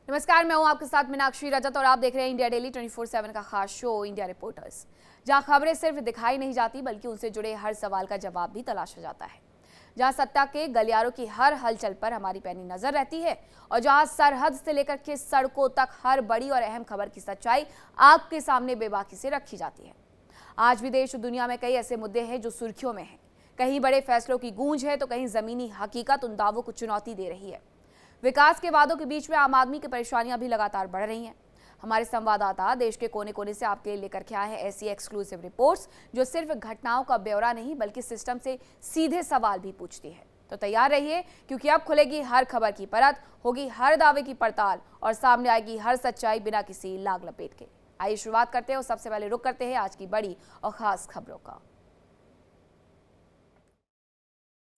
नमस्कार, मैं हूं आपके साथ मीनाक्षी रजत और आप देख रहे हैं इंडिया डेली 24/7 का खास शो इंडिया रिपोर्टर्स, जहां खबरें सिर्फ दिखाई नहीं जाती बल्कि उनसे जुड़े हर सवाल का जवाब भी तलाशा जाता है। जहां सत्ता के गलियारों की हर हलचल पर हमारी पैनी नजर रहती है और जहां सरहद से लेकर के सड़कों तक हर बड़ी और अहम खबर की सच्चाई आपके सामने बेबाकी से रखी जाती है। आज भी देश और दुनिया में कई ऐसे मुद्दे हैं जो सुर्खियों में हैं। कहीं बड़े फैसलों की गूंज है तो कहीं जमीनी हकीकत उन दावों को चुनौती दे रही है। विकास के वादों के बीच में आम आदमी की परेशानियां भी लगातार बढ़ रही हैं। हमारे संवाददाता देश के कोने कोने से आपके लिए लेकर के आए हैं ऐसी एक्सक्लूसिव रिपोर्ट्स जो सिर्फ घटनाओं का ब्यौरा नहीं बल्कि सिस्टम से सीधे सवाल भी पूछती है। तो तैयार रहिए, क्योंकि अब खुलेगी हर खबर की परत, होगी हर दावे की पड़ताल और सामने आएगी हर सच्चाई बिना किसी लाग लपेट के। आइए शुरुआत करते हैं और सबसे पहले रुक करते हैं आज की बड़ी और खास खबरों का।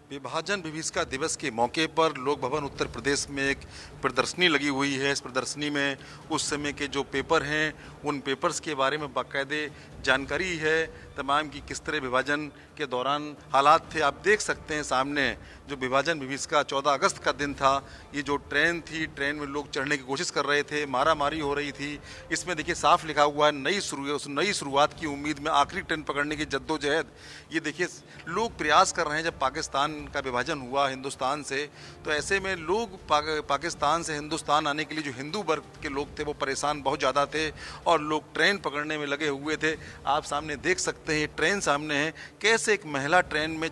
विभाजन विभीषिका दिवस के मौके पर लोक भवन उत्तर प्रदेश में एक प्रदर्शनी लगी हुई है। इस प्रदर्शनी में उस समय के जो पेपर हैं उन पेपर्स के बारे में बाकायदे जानकारी है तमाम की किस तरह विभाजन के दौरान हालात थे। आप देख सकते हैं सामने जो विभाजन विभीषिका 14 अगस्त का दिन था, ये जो ट्रेन थी, ट्रेन में लोग चढ़ने की कोशिश कर रहे थे, मारामारी हो रही थी। इसमें देखिए साफ लिखा हुआ है नई शुरुआत की उम्मीद में आखिरी ट्रेन पकड़ने की जद्दोजहद। ये देखिए लोग प्रयास कर रहे हैं। जब पाकिस्तान का विभाजन हुआ हिंदुस्तान से, तो ऐसे में लोग पाकिस्तान से हिंदुस्तान आने के लिए जो हिंदू वर्ग के लोग थे वो परेशान बहुत ज़्यादा थे और लोग ट्रेन पकड़ने में लगे हुए थे। आप सामने देख सकते हैं ट्रेन सामने है, कैसे एक महिला ट्रेन में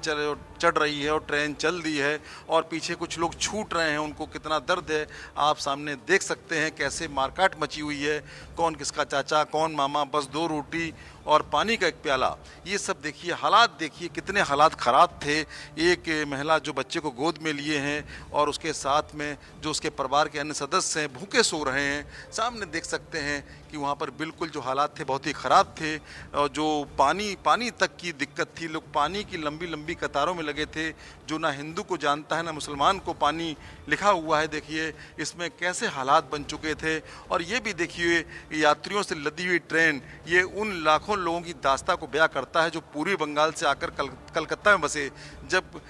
चढ़ रही है और ट्रेन चल दी है और पीछे कुछ लोग छूट रहे हैं, उनको कितना दर्द है आप सामने देख सकते हैं। कैसे मारकाट मची हुई है, कौन किसका चाचा कौन मामा, बस 2 रोटी और पानी का एक प्याला। ये सब देखिए, हालात देखिए कितने हालात ख़राब थे। एक महिला जो बच्चे को गोद में लिए हैं और उसके साथ में जो उसके परिवार के अन्य सदस्य हैं भूखे सो रहे हैं। सामने देख सकते हैं कि वहाँ पर बिल्कुल जो हालात थे बहुत ही ख़राब थे और जो पानी तक की दिक्कत थी। लोग पानी की लंबी लंबी कतारों में लगे थे। जो ना हिंदू को जानता है ना मुसलमान को पानी लिखा हुआ है, देखिए इसमें कैसे हालात बन चुके थे। और ये भी देखिए यात्रियों से लदी हुई ट्रेन, ये उन लाखों लोगों की दास्ता को बयां करता है जो पूर्वी बंगाल से आकर कलकत्ता में बसे। जब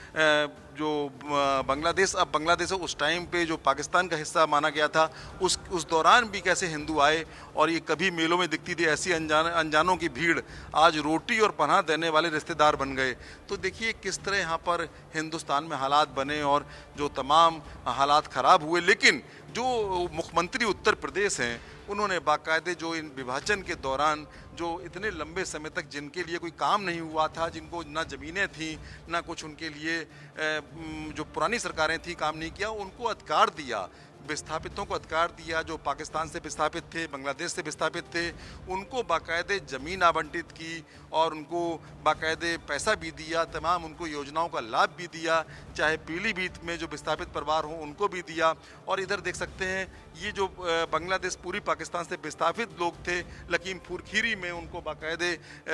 जो बांग्लादेश अब बांग्लादेश है, उस टाइम पे जो पाकिस्तान का हिस्सा माना गया था, उस दौरान भी कैसे हिंदू आए और ये कभी मेलों में दिखती थी ऐसी अनजानों की भीड़, आज रोटी और पनाह देने वाले रिश्तेदार बन गए। तो देखिए किस तरह यहाँ पर हिंदुस्तान में हालात बने और जो तमाम हालात ख़राब हुए। लेकिन जो मुख्यमंत्री उत्तर प्रदेश हैं उन्होंने बाकायदे जो इन विभाजन के दौरान जो इतने लंबे समय तक जिनके लिए कोई काम नहीं हुआ था, जिनको ना ज़मीनें थी ना कुछ उनके लिए जो पुरानी सरकारें थी काम नहीं किया, उनको अधिकार दिया, विस्थापितों को अधिकार दिया। जो पाकिस्तान से विस्थापित थे, बांग्लादेश से विस्थापित थे, उनको बाकायदे ज़मीन आवंटित की और उनको बाकायदे पैसा भी दिया, तमाम उनको योजनाओं का लाभ भी दिया। चाहे पीलीभीत में जो विस्थापित परिवार हों उनको भी दिया। और इधर देख सकते हैं ये जो बांग्लादेश पूर्वी पाकिस्तान से विस्थापित लोग थे, लखीमपुर खीरी में उनको बाकायदे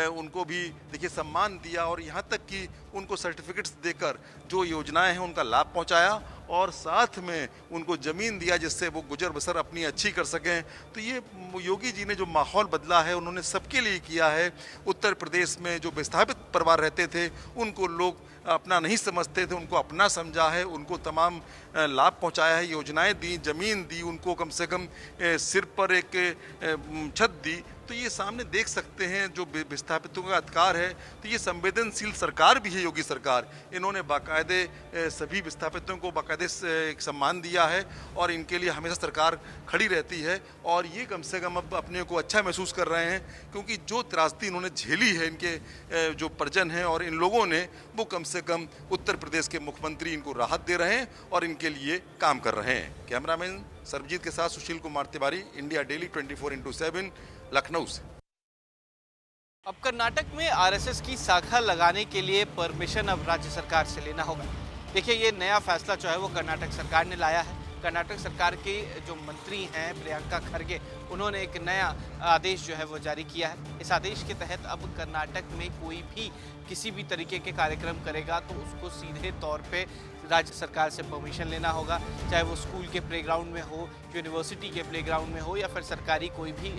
उनको भी देखिए सम्मान दिया और यहाँ तक कि उनको सर्टिफिकेट्स देकर जो योजनाएं हैं उनका लाभ पहुँचाया और साथ में उनको ज़मीन दिया जिससे वो गुजर बसर अपनी अच्छी कर सकें। तो ये योगी जी ने जो माहौल बदला है उन्होंने सबके लिए किया है। उत्तर प्रदेश में जो विस्थापित परिवार रहते थे उनको लोग अपना नहीं समझते थे, उनको अपना समझा है, उनको तमाम लाभ पहुंचाया है, योजनाएं दी, ज़मीन दी, उनको कम से कम सिर पर एक छत दी। तो ये सामने देख सकते हैं जो विस्थापितों का अधिकार है। तो ये संवेदनशील सरकार भी है योगी सरकार। इन्होंने बाकायदे सभी विस्थापितों को बाकायदे एक सम्मान दिया है और इनके लिए हमेशा सरकार खड़ी रहती है। और ये कम से कम अब अपने को अच्छा महसूस कर रहे हैं, क्योंकि जो त्रासदी इन्होंने झेली है इनके जो परिजन हैं और इन लोगों ने, वो कम से कम उत्तर प्रदेश के मुख्यमंत्री इनको राहत दे रहे हैं और इनके लिए काम कर रहे हैं। कैमरामैन सर्वजीत के साथ सुशील कुमार तिवारी, इंडिया डेली 24/7 लखनऊ से। अब कर्नाटक में आरएसएस की शाखा लगाने के लिए परमिशन अब राज्य सरकार से लेना होगा। देखिए ये नया फैसला जो है वो कर्नाटक सरकार ने लाया है। कर्नाटक सरकार के जो मंत्री हैं प्रियंका खरगे, उन्होंने एक नया आदेश जो है वो जारी किया है। इस आदेश के तहत अब कर्नाटक में कोई भी किसी भी तरीके के कार्यक्रम करेगा तो उसको सीधे तौर पे राज्य सरकार से परमिशन लेना होगा, चाहे वो स्कूल के प्लेग्राउंड में हो, यूनिवर्सिटी के प्लेग्राउंड में हो या फिर सरकारी कोई भी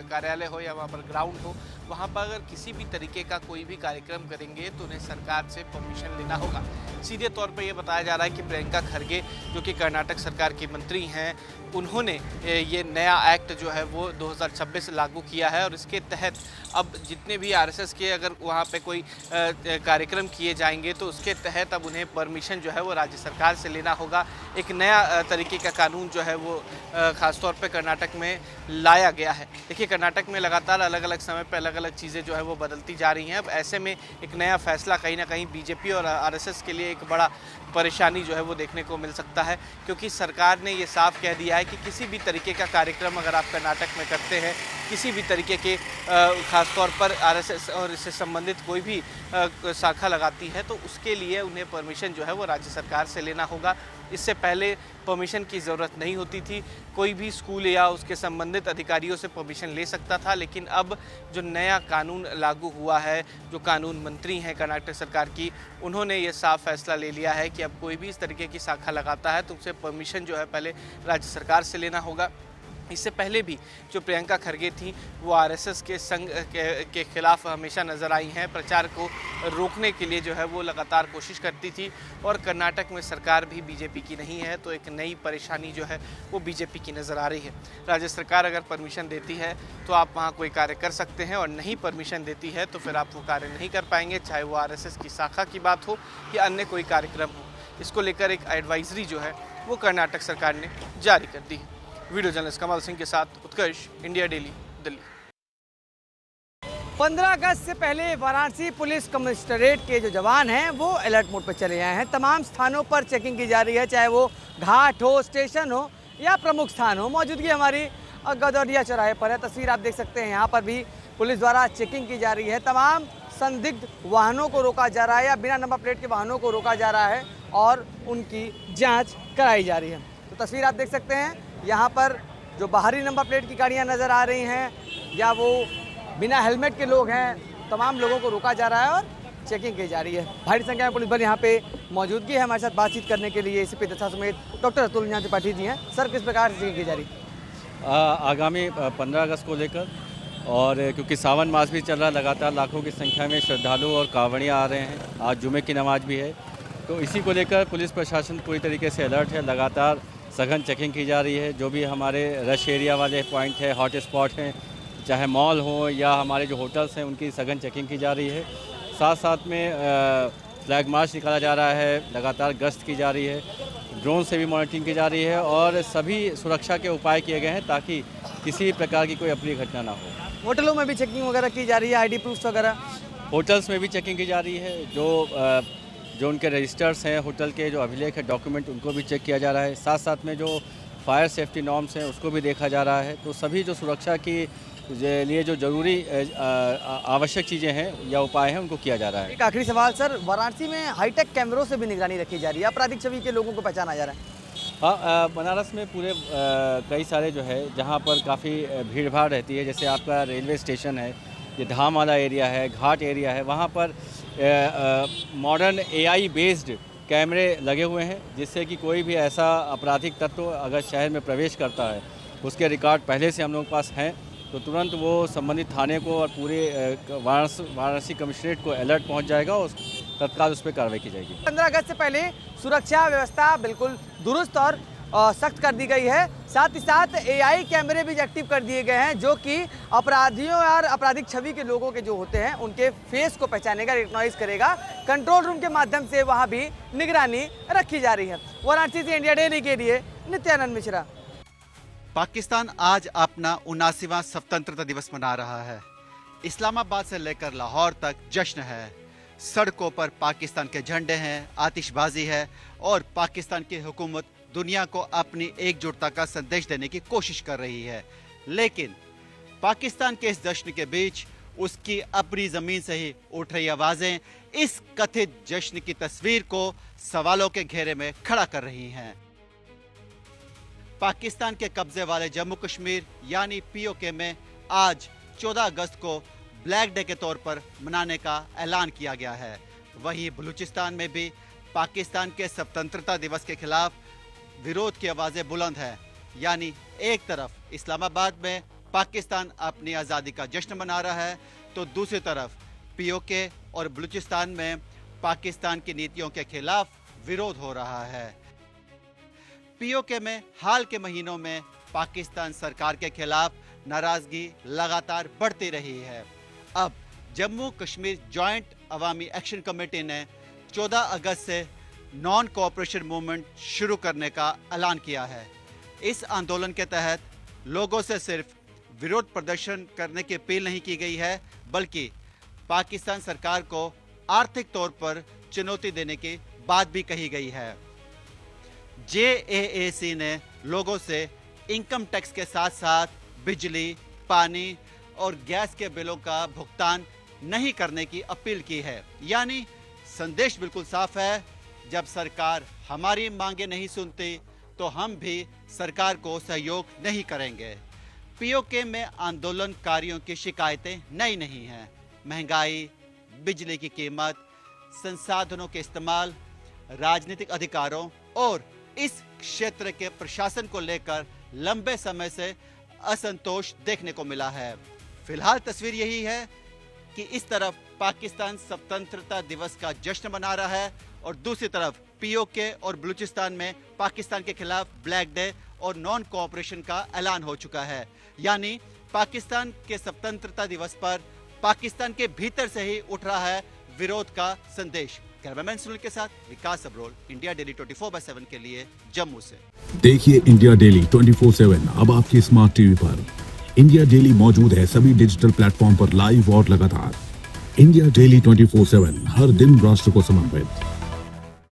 कार्यालय हो या वहाँ पर ग्राउंड हो। वहाँ पर अगर किसी भी तरीके का कोई भी कार्यक्रम करेंगे तो उन्हें सरकार से परमिशन लेना होगा। सीधे तौर पर यह बताया जा रहा है कि प्रियंका खरगे जो कि कर्नाटक सरकार की मंत्री हैं, उन्होंने ये नया एक्ट जो है वो 2026 लागू किया है और इसके तहत अब जितने भी आरएसएस के अगर वहाँ पे कोई कार्यक्रम किए जाएंगे तो उसके तहत अब उन्हें परमिशन जो है वो राज्य सरकार से लेना होगा। एक नया तरीके का कानून जो है वो ख़ासतौर पे कर्नाटक में लाया गया है। देखिए, कर्नाटक में लगातार अलग अलग समय पर अलग अलग चीज़ें जो है वो बदलती जा रही हैं। अब ऐसे में एक नया फैसला कहीं ना कहीं बीजेपी और आरएसएस के लिए एक बड़ा परेशानी जो है वो देखने को मिल सकता है, क्योंकि सरकार ने ये साफ कह दिया है कि किसी भी तरीके का कार्यक्रम अगर आप कर्नाटक में करते हैं, किसी भी तरीके के ख़ासतौर पर आरएसएस और इससे संबंधित कोई भी शाखा लगाती है तो उसके लिए उन्हें परमिशन जो है वो राज्य सरकार से लेना होगा। इससे पहले परमिशन की ज़रूरत नहीं होती थी, कोई भी स्कूल या उसके संबंधित अधिकारियों से परमिशन ले सकता था। लेकिन अब जो नया कानून लागू हुआ है, जो कानून मंत्री हैं कर्नाटक सरकार की, उन्होंने ये साफ फैसला ले लिया है कि अब कोई भी इस तरीके की शाखा लगाता है तो उसे परमिशन जो है पहले राज्य सरकार से लेना होगा। इससे पहले भी जो प्रियंका खरगे थी वो आरएसएस के संग के खिलाफ हमेशा नज़र आई हैं, प्रचार को रोकने के लिए जो है वो लगातार कोशिश करती थी। और कर्नाटक में सरकार भी बीजेपी की नहीं है तो एक नई परेशानी जो है वो बीजेपी की नज़र आ रही है। राज्य सरकार अगर परमिशन देती है तो आप वहाँ कोई कार्य कर सकते हैं और नहीं परमिशन देती है तो फिर आप वो कार्य नहीं कर पाएंगे, चाहे वो आरएसएस की शाखा की बात हो या अन्य कोई कार्यक्रम हो। इसको लेकर एक एडवाइजरी जो है वो कर्नाटक सरकार ने जारी कर दी है। वीडियो जर्नलिस्ट कमल सिंह के साथ उत्कर्ष, इंडिया डेली, दिल्ली। 15 अगस्त से पहले वाराणसी पुलिस कमिश्नरेट के जो जवान हैं वो अलर्ट मोड पर चले आए हैं। तमाम स्थानों पर चेकिंग की जा रही है, चाहे वो घाट हो, स्टेशन हो या प्रमुख स्थान हो। मौजूदगी हमारी गदौरिया चौराहे पर है। तस्वीर आप देख सकते हैं, यहाँ पर भी पुलिस द्वारा चेकिंग की जा रही है। तमाम संदिग्ध वाहनों को रोका जा रहा है या बिना नंबर प्लेट के वाहनों को रोका जा रहा है और उनकी जाँच कराई जा रही है। तो तस्वीर आप देख सकते हैं, यहाँ पर जो बाहरी नंबर प्लेट की गाड़ियाँ नज़र आ रही हैं या वो बिना हेलमेट के लोग हैं, तमाम लोगों को रोका जा रहा है और चेकिंग की जा रही है। भारी संख्या में पुलिस बल यहाँ पे मौजूदगी है। हमारे साथ बातचीत करने के लिए एसीपी दशा समेत डॉक्टर अतुल न्याय त्रिपाठी जी हैं। सर, किस प्रकार से चेकिंग की जा रही है? आगामी 15 अगस्त को लेकर, और क्योंकि सावन मास भी चल रहा है, लगातार लाखों की संख्या में श्रद्धालु और कांवड़ियाँ आ रहे हैं, आज जुमे की नमाज भी है, तो इसी को लेकर पुलिस प्रशासन पूरी तरीके से अलर्ट है। लगातार सघन चेकिंग की जा रही है। जो भी हमारे रश एरिया वाले पॉइंट है, हॉट स्पॉट हैं, चाहे मॉल हो या हमारे जो होटल्स हैं, उनकी सघन चेकिंग की जा रही है। साथ साथ में फ्लैग मार्च निकाला जा रहा है, लगातार गश्त की जा रही है, ड्रोन से भी मॉनिटरिंग की जा रही है और सभी सुरक्षा के उपाय किए गए हैं ताकि किसी प्रकार की कोई अप्रिय घटना ना हो। होटलों में भी चेकिंग वगैरह की जा रही है, आईडी प्रूफ वगैरह? होटल्स में भी चेकिंग की जा रही है। जो उनके रजिस्टर्स हैं, होटल के जो अभिलेख है, डॉक्यूमेंट, उनको भी चेक किया जा रहा है। साथ साथ में जो फायर सेफ्टी नॉर्म्स हैं उसको भी देखा जा रहा है। तो सभी जो सुरक्षा की लिए जो जरूरी आवश्यक चीज़ें हैं या उपाय हैं उनको किया जा रहा है। एक आखिरी सवाल सर, वाराणसी में हाईटेक कैमरों से भी निगरानी रखी जा रही है, आपराधिक छवि के लोगों को पहचाना जा रहा है? हाँ, बनारस में पूरे कई सारे जो है जहाँ पर काफ़ी भीड़ भाड़ रहती है, जैसे आपका रेलवे स्टेशन है, ये धाम वाला एरिया है, घाट एरिया है, वहाँ पर मॉडर्न AI बेस्ड कैमरे लगे हुए हैं, जिससे कि कोई भी ऐसा आपराधिक तत्व अगर शहर में प्रवेश करता है, उसके रिकॉर्ड पहले से हम लोगों के पास हैं, तो तुरंत वो संबंधित थाने को और पूरे वाराणसी कमिश्नरेट को अलर्ट पहुंच जाएगा और तत्काल उस पर कार्रवाई की जाएगी। 15 अगस्त से पहले सुरक्षा व्यवस्था बिल्कुल दुरुस्त और सख्त कर दी गई है। साथ ही साथ AI कैमरे भी एक्टिव कर दिए गए हैं, जो कि अपराधियों और आपराधिक छवि के लोगों के जो होते हैं उनके फेस को पहचानेगा, रिकॉग्नाइज करेगा। कंट्रोल रूम के माध्यम से वहां भी निगरानी रखी जा रही है। वाराणसी से इंडिया डेली के लिए नित्यानंद मिश्रा। पाकिस्तान आज अपना 79वां स्वतंत्रता दिवस मना रहा है। इस्लामाबाद से लेकर लाहौर तक जश्न है। सड़कों पर पाकिस्तान के झंडे हैं, आतिशबाजी है और पाकिस्तान की हुकूमत दुनिया को अपनी एकजुटता का संदेश देने की कोशिश कर रही है। लेकिन पाकिस्तान के इस जश्न के बीच उसकी अपनी जमीन से ही उठ रही आवाजें इस कथित जश्न की तस्वीर को सवालों के घेरे में खड़ा कर रही हैं। पाकिस्तान के कब्जे वाले जम्मू कश्मीर यानी POK में आज 14 अगस्त को ब्लैक डे के तौर पर मनाने का ऐलान किया गया है। वहीं बलूचिस्तान में भी पाकिस्तान के स्वतंत्रता दिवस के खिलाफ विरोध की आवाजें बुलंद है। यानी एक तरफ इस्लामाबाद में पाकिस्तान अपनी आज़ादी का जश्न मना रहा है, तो दूसरी तरफ POK और बलूचिस्तान में पाकिस्तान की नीतियों के खिलाफ विरोध हो रहा है। पीओके में हाल के महीनों में पाकिस्तान सरकार के खिलाफ नाराजगी लगातार बढ़ती रही है। अब जम्मू कश्मीर जॉइंट अवामी एक्शन कमेटी ने 14 अगस्त से नॉन कोऑपरेशन मूवमेंट शुरू करने का ऐलान किया है। इस आंदोलन के तहत लोगों से सिर्फ विरोध प्रदर्शन करने की अपील नहीं की गई है, बल्कि पाकिस्तान सरकार को आर्थिक तौर पर चुनौती देने की बात भी कही गई है। JAAC ने लोगों से इनकम टैक्स के साथ साथ बिजली, पानी और गैस के बिलों का भुगतान नहीं करने की अपील की है। यानी संदेश बिल्कुल साफ है, जब सरकार हमारी मांगे नहीं सुनती तो हम भी सरकार को सहयोग नहीं करेंगे। पीओके में आंदोलनकारियों की शिकायतें नई नहीं हैं। महंगाई, बिजली की कीमत, संसाधनों के इस्तेमाल, राजनीतिक अधिकारों और इस क्षेत्र के प्रशासन को लेकर लंबे समय से असंतोष देखने को मिला है। फिलहाल तस्वीर यही है कि इस तरफ पाकिस्तान स्वतंत्रता दिवस का जश्न मना रहा है और दूसरी तरफ पीओके और बलूचिस्तान में पाकिस्तान के खिलाफ ब्लैक डे और नॉन कोऑपरेशन का ऐलान हो चुका है। यानी पाकिस्तान के स्वतंत्रता दिवस पर पाकिस्तान के भीतर से ही उठ रहा है विरोध का संदेश। कैमरामैन सुनील के साथ विकास अब्रोल, इंडिया डेली 24/7 के लिए जम्मू से। देखिए इंडिया डेली 24/7 अब आपकी स्मार्ट टीवी पर। इंडिया डेली मौजूद है सभी डिजिटल प्लेटफॉर्म पर लाइव और लगातार। इंडिया डेली 24/7 हर दिन राष्ट्र को समर्पित।